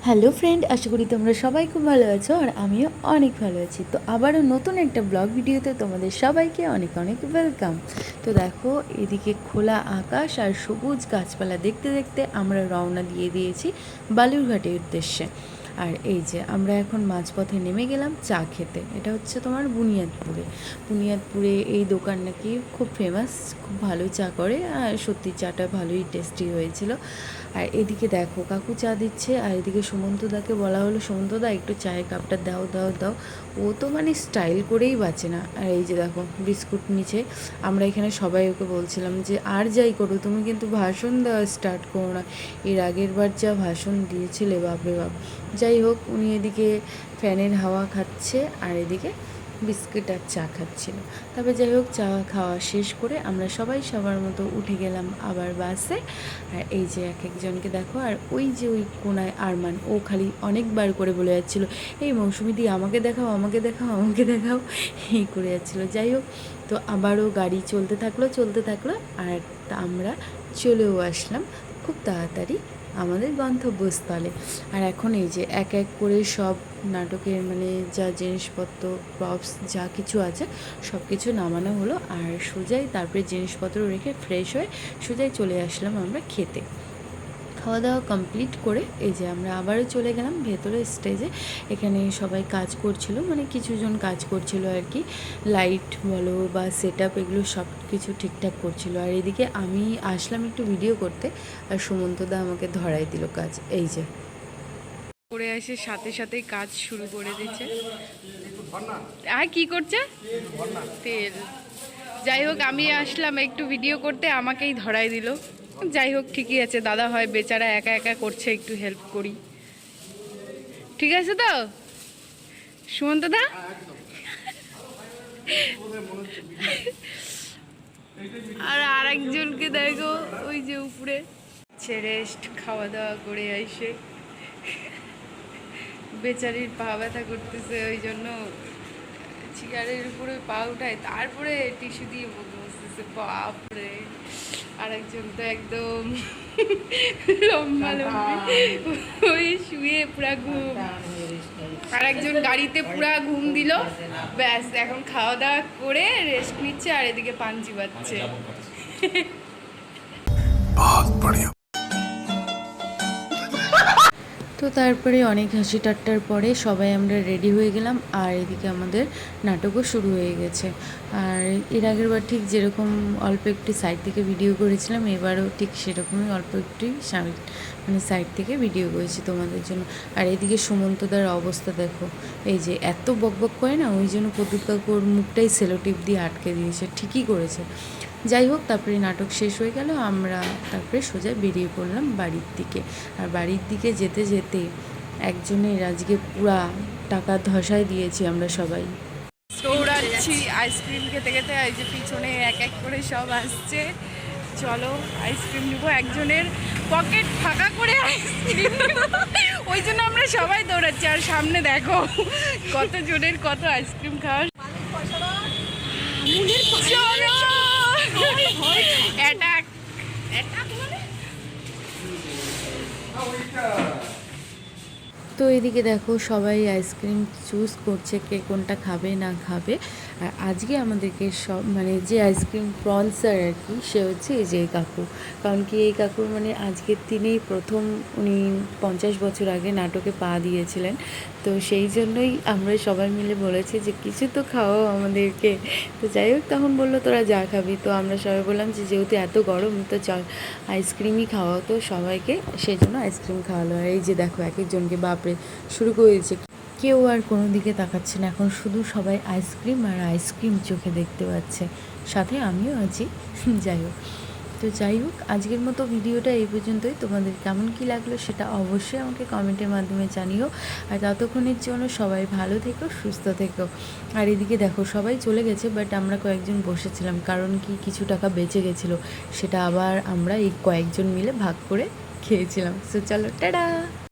Hello friend, আশা করি তোমরা সবাই খুব ভালো আছো আর আমিও অনেক ভালো আছি। তো আবারও নতুন একটা ব্লগ ভিডিওতে তোমাদের সবাইকে অনেক অনেক ওয়েলকাম। তো দেখো, এদিকে খোলা আকাশ আর সবুজ গাছপালা দেখতে দেখতে আমরা রওনা দিয়ে দিয়েছি বালুরঘাটের উদ্দেশ্যে। আর এই যে আমরা এখন মাঝপথে নেমে গেলাম চা খেতে। এটা হচ্ছে তোমার বুনিয়াদপুরে এই দোকান নাকি খুব ফেমাস, খুব ভালো চা করে আর সত্যি চাটা ভালোই টেস্টি হয়েছিল। আর এদিকে দেখো কাকু চা দিচ্ছে, আর এদিকে সুমন্তদাকে বলা হলো, সুমন্তদা একটু চায়ের কাপটা দাও দাও দাও। ও তো মানে স্টাইল করেই বাঁচে না। আর এই যে দেখো বিস্কুট নিচে। আমরা এখানে সবাই ওকে বলছিলাম যে আর যাই করো, তুমি কিন্তু ভাষণ দেওয়া স্টার্ট করো না। এর আগের বার যা ভাষণ দিয়েছিলে বাপরে বাপ। যাই হোক, উনি এদিকে ফ্যানের হাওয়া খাচ্ছে আর এদিকে বিস্কিট আর চা খাচ্ছিল। তবে যাই হোক, চা খাওয়া শেষ করে আমরা সবাই সবার মতো উঠে গেলাম আবার বাসে। আর এই যে এক একজনকে দেখো, আর ওই যে ওই কোনায় আরমান, ও খালি অনেকবার করে বলে যাচ্ছিলো, এই মৌসুমিদি আমাকে দেখাও আমাকে দেখাও আমাকে দেখাও, এই করে যাচ্ছিলো। যাই হোক, তো আবারও গাড়ি চলতে থাকলো আর আমরা চলেও আসলাম খুব তাড়াতাড়ি আমাদের গন্তব্যস্থলে। আর এখন এই যে এক এক করে সব নাটকের মানে যা জিনিসপত্র প্রপস যা কিছু আছে সব কিছু নামানো হলো, আর সোজাই তারপরে জিনিসপত্র রেখে ফ্রেশ হয়ে সোজাই চলে আসলাম আমরা খেতে। খাওয়া দাওয়া কমপ্লিট করে এই যে আমরা আবারও চলে গেলাম ভেতরে স্টেজে। এখানে সবাই কাজ করছিল, মানে কিছুজন কাজ করছিল আর কি, লাইট বলো বা সেট আপ এগুলো সব কিছু ঠিকঠাক করছিল। আর এদিকে আমি আসলাম একটু ভিডিও করতে, আর সুমন্তদা আমাকে ধরাই দিল কাজ। এই যে করে এসে সাথে সাথেই কাজ শুরু করে দিচ্ছে। আর কি করছে? তেল। যাই হোক, আমি আসলাম একটু ভিডিও করতে, আমাকেই ধরাই দিল। যাই হোক, ঠিকই আছে, দাদা হয় বেচারা একা একা করছে, একটু হেল্প করি। ঠিক আছে তো সুমন্ত দা? আর আরেকজনকে দেখো ওই যে উপরে রেস্ট, খাওয়া দাওয়া করে এসে বেচারির পা ব্যথা করতেছে, ওই জন্য চেয়ারের উপরে পা উঠায়, তারপরে টিস্যু দিয়ে বসতেছে। বাপরে, আরেকজন তো একদম লম্বা ওই শুয়ে পুরা ঘুম। আরেকজন গাড়িতে পুরা ঘুম দিল, ব্যাস এখন খাওয়া দাওয়া করে রেস্ট নিচ্ছে, আর এদিকে পান চিবাচ্ছে। তো তারপরে অনেক হাসি ঠাট্টার পরে সবাই আমরা রেডি হয়ে গেলাম, আর এদিকে আমাদের নাটকও শুরু হয়ে গেছে। আর এর আগের বার ঠিক যেরকম অল্প একটু সাইড থেকে ভিডিও করেছিলাম, এবারও ঠিক সেরকমই অল্প একটু মানে সাইড থেকে ভিডিও করেছি তোমাদের জন্য। আর এদিকে সুমন্তদার অবস্থা দেখো, এই যে এত বকবক করে না, ওই জন্য প্রদীপ কাকুর মুখটাই সেলোটিপ দিয়ে আটকে দিয়েছে, ঠিকই করেছে। যাই হোক, তারপরে নাটক শেষ হয়ে গেল, আমরা তারপরে সোজা বেরিয়ে পড়লাম বাড়ির দিকে। আর বাড়ির দিকে যেতে যেতে একজনের আজকে পুরা টাকা ধসায় দিয়েছি আমরা সবাই। দৌড়াচ্ছি আইসক্রিম খেতে খেতে, এই যে পিছনে এক এক করে সব আসছে, চলো আইসক্রিম নিবো। একজনের পকেট ফাঁকা করে আইসক্রিম ওই জন্য আমরা সবাই দৌড়াচ্ছি। আর সামনে দেখো কত জনের কত আইসক্রিম খাওয়ার। তো এদিকে দেখো সবাই আইসক্রিম চুজ করছে, কে কোনটা খাবে না খাবে। আর আজকে আমাদেরকে সব মানে যে আইসক্রিম স্পন্সর আর কি, সে হচ্ছে এই যে কাকু। কারণ কি, এই কাকুর মানে আজকের দিনেই প্রথম উনি 50 বছর আগে নাটকে পা দিয়েছিলেন। তো সেই জন্যই আমরা সবাই মিলে বলেছি যে কিছু তো খাওয়াও আমাদেরকে। তো যাই হোক, তখন বললো তোরা যা খাবি। তো আমরা সবাই বললাম যে যেহেতু এত গরম, তো চল আইসক্রিমই খাওয়াও তো সবাইকে, সেই জন্য আইসক্রিম খাওয়ালো। আর এই যে দেখো এক একজনকে বাপরে শুরু করে দিয়েছে, কেউ আর কোনো দিকে তাকাচ্ছে না, এখন শুধু সবাই আইসক্রিম আর আইসক্রিম চোখে দেখতে পাচ্ছে, সাথে আমিও আছি। যাই হোক, আজকের মতো ভিডিওটা এই পর্যন্তই। তোমাদের কেমন কী লাগলো সেটা অবশ্যই আমাকে কমেন্টের মাধ্যমে জানিও। আর ততক্ষণের জন্য সবাই ভালো থেকো, সুস্থ থেকো। আর এদিকে দেখো সবাই চলে গেছে, বাট আমরা কয়েকজন বসেছিলাম, কারণ কি কিছু টাকা বেঁচে গেছিলো, সেটা আবার আমরা এই কয়েকজন মিলে ভাগ করে খেয়েছিলাম। সো চলো, টাটা।